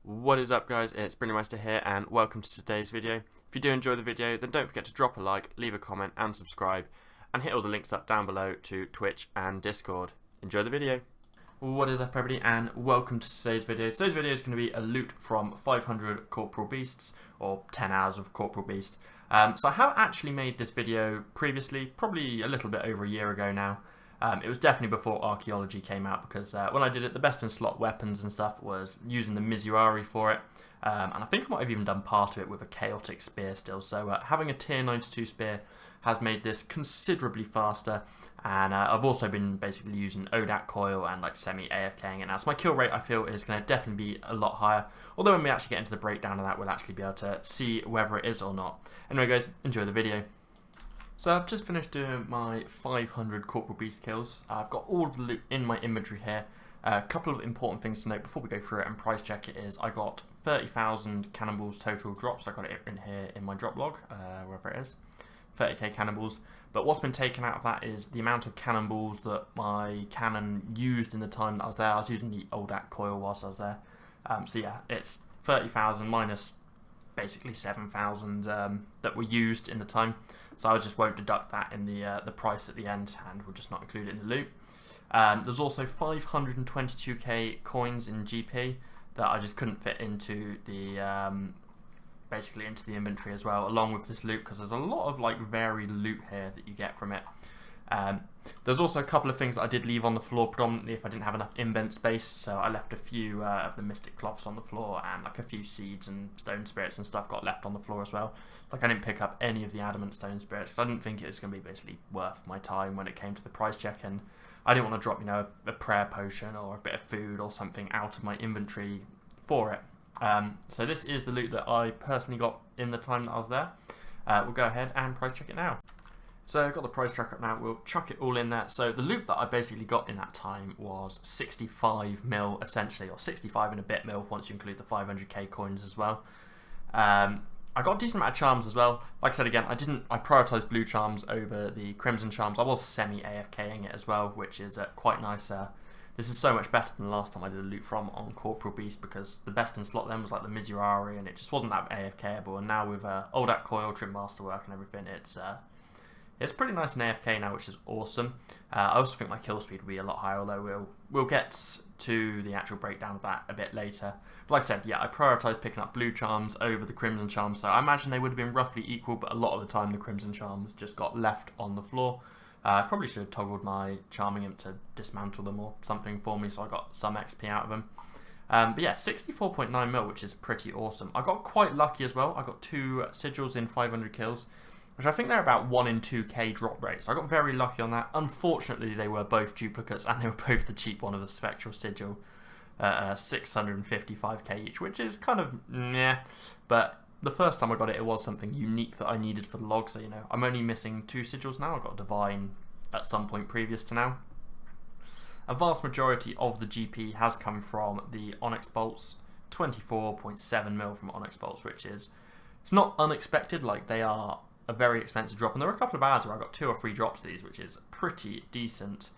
What is up, guys? It's Brillymister here and welcome to today's video. If you do enjoy the video, then don't forget to drop a like, leave a comment and subscribe, and hit all the links up down below to Twitch and Discord. Enjoy the video. What is up, everybody, and welcome to today's video. Today's video is going to be a loot from 500 Corporeal Beasts, or 10 hours of Corporeal Beast. So I have actually made this video previously, probably a little bit over a year ago now. It was definitely before archaeology came out, because when I did it, the best in slot weapons and stuff was using the Mizuari for it, and I think I might have even done part of it with a chaotic spear still. So having a tier 92 spear has made this considerably faster, and I've also been basically using ODAC coil and like semi AFKing it now. So my kill rate, I feel, is going to definitely be a lot higher, although when we actually get into the breakdown of that, we'll actually be able to see whether it is or not. Anyway, guys, enjoy the video. So I've just finished doing my 500 Corporeal Beast kills. I've got all of the loot in my inventory here. A couple of important things to note before we go through it and price check it is I got 30,000 cannonballs total drops. I got it in here in my drop log, wherever it is. 30k cannonballs. But what's been taken out of that is the amount of cannonballs that my cannon used in the time that I was there. I was using the ODAC coil whilst I was there. So yeah, it's 30,000 minus basically 7,000 that were used in the time, so I just won't deduct that in the price at the end, and we'll just not include it in the loot. There's also 522k coins in GP that I just couldn't fit into the basically into the inventory as well, along with this loot, because there's a lot of like varied loot here that you get from it. There's also a couple of things that I did leave on the floor, predominantly if I didn't have enough invent space, so I left a few of the mystic cloths on the floor, and like a few seeds and stone spirits and stuff got left on the floor as well. Like I didn't pick up any of the adamant stone spirits because I didn't think it was going to be basically worth my time when it came to the price check, and I didn't want to drop, you know, a prayer potion or a bit of food or something out of my inventory for it. So this is the loot that I personally got in the time that I was there. We'll go ahead and price check it now. So I've got the price tracker up now, we'll chuck it all in there. So the loot that I basically got in that time was 65 mil essentially, or 65 and a bit mil once you include the 500k coins as well. I got a decent amount of charms as well. Like I said again, I prioritised blue charms over the crimson charms. I was semi AFKing it as well, which is quite nice. This is so much better than the last time I did a loot from on Corporeal Beast, because the best in slot then was like the Mizuari, and it just wasn't that AFKable. And now with ODAC coil, trim masterwork and everything, it's pretty nice in AFK now, which is awesome. I also think my kill speed will be a lot higher, although we'll get to the actual breakdown of that a bit later. But like I said, yeah, I prioritised picking up blue charms over the crimson charms, so I imagine they would have been roughly equal, but a lot of the time the crimson charms just got left on the floor. I probably should have toggled my charming imp to dismantle them or something for me, so I got some XP out of them. But yeah, 64.9 mil, which is pretty awesome. I got quite lucky as well. I got 2 sigils in 500 kills, which I think they're about 1 in 2k drop rates. So I got very lucky on that. Unfortunately, they were both duplicates, and they were both the cheap one of the spectral sigil, 655k each, which is kind of meh. But the first time I got it, it was something unique that I needed for the log. So, you know, I'm only missing 2 sigils now. I got divine at some point previous to now. A vast majority of the GP has come from the Onyx bolts, 24.7 mil from Onyx bolts, which is, it's not unexpected. Like, they are a very expensive drop, and there were a couple of hours where I got 2 or 3 drops of these, which is pretty decent.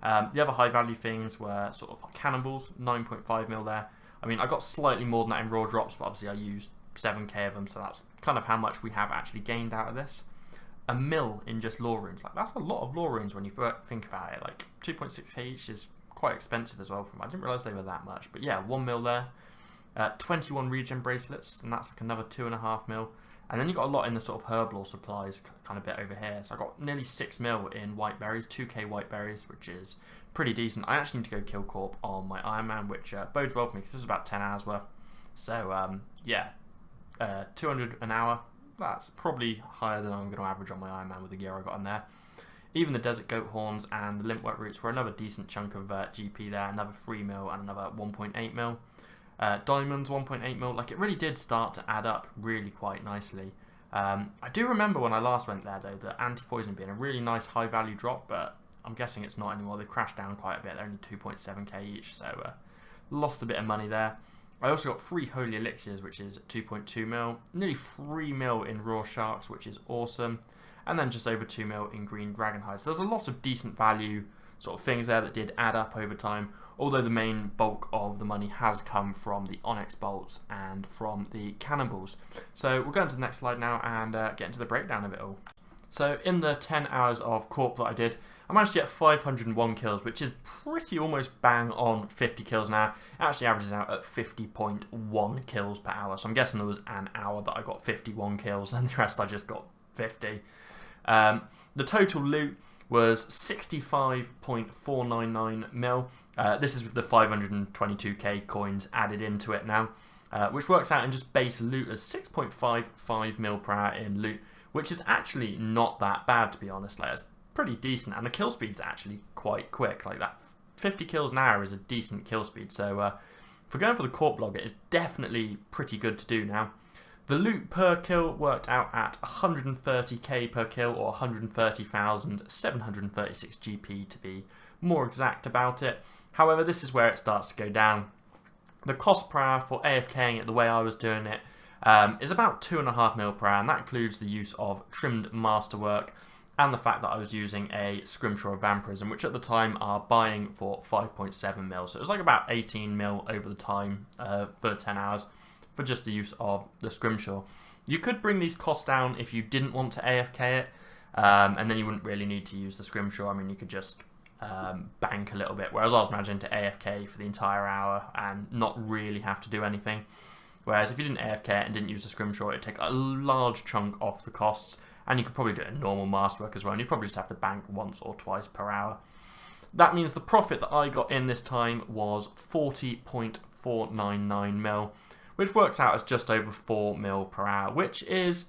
The other high value things were sort of like cannonballs, 9.5 mil there. I mean, I got slightly more than that in raw drops, but obviously I used 7k of them, so that's kind of how much we have actually gained out of this. A mil in just lore runes, like that's a lot of lore runes when you think about it. Like 2.6k each is quite expensive as well. I didn't realise they were that much, but yeah, 1 mil there. 21 regen bracelets, and that's like another 2.5 mil. And then you got a lot in the sort of herb lore supplies kind of bit over here. So I got nearly 6 mil in white berries, 2k white berries, which is pretty decent. I actually need to go kill corp on my Iron Man, which bodes well for me because this is about 10 hours worth. So yeah, 200 an hour. That's probably higher than I'm going to average on my Iron Man with the gear I got in there. Even the desert goat horns and the limpwork roots were another decent chunk of GP there. Another 3 mil and another 1.8 mil. Diamonds 1.8 mil. Like, it really did start to add up really quite nicely. I do remember when I last went there though, the anti-poison being a really nice high value drop, but I'm guessing it's not anymore. They crashed down quite a bit. They're only 2.7k each, so lost a bit of money there. I also got 3 holy elixirs, which is 2.2 mil, nearly 3 mil in raw sharks, which is awesome, and then just over 2 mil in green dragon hides. So there's a lot of decent value sort of things there that did add up over time, although the main bulk of the money has come from the onyx bolts and from the cannonballs. So we'll go into the next slide now and get into the breakdown of it all. So in the 10 hours of corp that I did, I managed to get 501 kills, which is pretty almost bang on 50 kills an hour. It actually averages out at 50.1 kills per hour. So I'm guessing there was an hour that I got 51 kills and the rest I just got 50. The total loot was 65.499 mil. This is with the 522k coins added into it now, which works out in just base loot as 6.55 mil per hour in loot, which is actually not that bad, to be honest. Like, it's pretty decent, and the kill speed's actually quite quick. Like, that 50 kills an hour is a decent kill speed, so if we're going for the corp logger, it's definitely pretty good to do now. The loot per kill worked out at 130k per kill, or 130,736 GP to be more exact about it. However, this is where it starts to go down. The cost per hour for AFKing it the way I was doing it is about 2.5 mil per hour, and that includes the use of trimmed masterwork and the fact that I was using a scrimshaw of vampirism, which at the time are buying for 5.7 mil. So it was like about 18 mil over the time for 10 hours for just the use of the scrimshaw. You could bring these costs down if you didn't want to AFK it, and then you wouldn't really need to use the scrimshaw. I mean, you could just bank a little bit, whereas I was managing to AFK for the entire hour and not really have to do anything. Whereas if you didn't AFK it and didn't use the scrimshaw, it'd take a large chunk off the costs, and you could probably do it in normal masterwork as well, and you'd probably just have to bank once or twice per hour. That means the profit that I got in this time was 40.499 mil, which works out as just over 4 mil per hour, which is,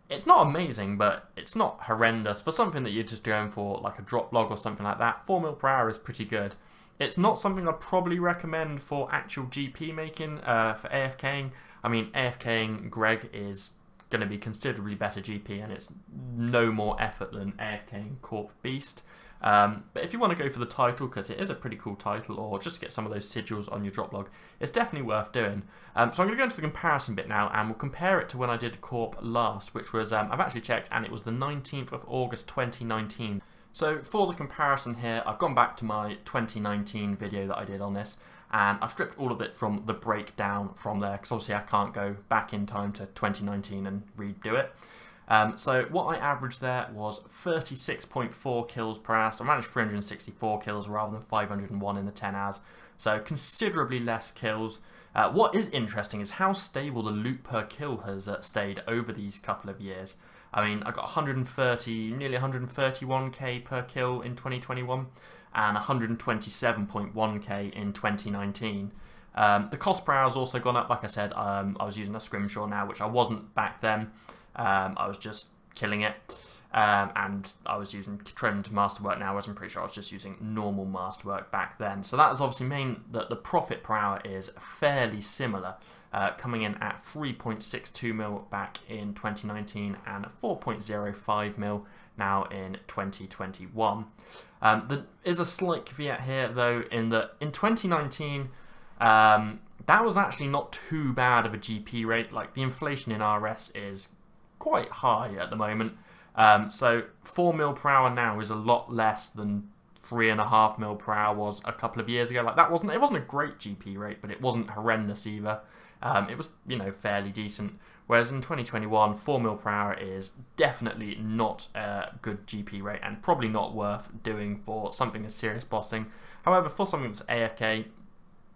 it's not amazing, but it's not horrendous. For something that you're just going for, like a drop log or something like that, 4 mil per hour is pretty good. It's not something I'd probably recommend for actual GP making, for AFKing. I mean, AFKing Greg is going to be considerably better GP, and it's no more effort than AFKing Corp Beast. But if you want to go for the title, because it is a pretty cool title, or just to get some of those sigils on your drop log, it's definitely worth doing. So I'm going to go into the comparison bit now, and we'll compare it to when I did Corp last, which was, I've actually checked, and it was the 19th of August 2019. So for the comparison here, I've gone back to my 2019 video that I did on this, and I've stripped all of it from the breakdown from there, because obviously I can't go back in time to 2019 and redo it. So what I averaged there was 36.4 kills per hour, so I managed 364 kills rather than 501 in the 10 hours, so considerably less kills. What is interesting is how stable the loot per kill has stayed over these couple of years. I mean, I got 130, nearly 131k per kill in 2021 and 127.1k in 2019. The cost per hour has also gone up. Like I said, I was using a scrimshaw now, which I wasn't back then. I was just killing it, and I was using trimmed masterwork now, whereas I'm pretty sure I was just using normal masterwork back then. So that is obviously mean that the profit per hour is fairly similar, coming in at 3.62 mil back in 2019 and 4.05 mil now in 2021. There is a slight caveat here though, in that in 2019 that was actually not too bad of a GP rate. Like, the inflation in RS is quite high at the moment, so 4 mil per hour now is a lot less than 3.5 mil per hour was a couple of years ago. Like, it wasn't a great GP rate, but it wasn't horrendous either. It was, you know, fairly decent. Whereas in 2021, 4 mil per hour is definitely not a good GP rate, and probably not worth doing for something as serious bossing. However, for something that's AFK,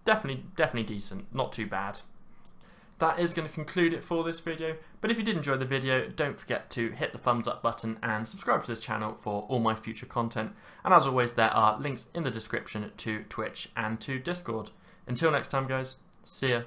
definitely decent, not too bad. That is going to conclude it for this video, but if you did enjoy the video, don't forget to hit the thumbs up button and subscribe to this channel for all my future content. And as always, there are links in the description to Twitch and to Discord. Until next time guys, see ya.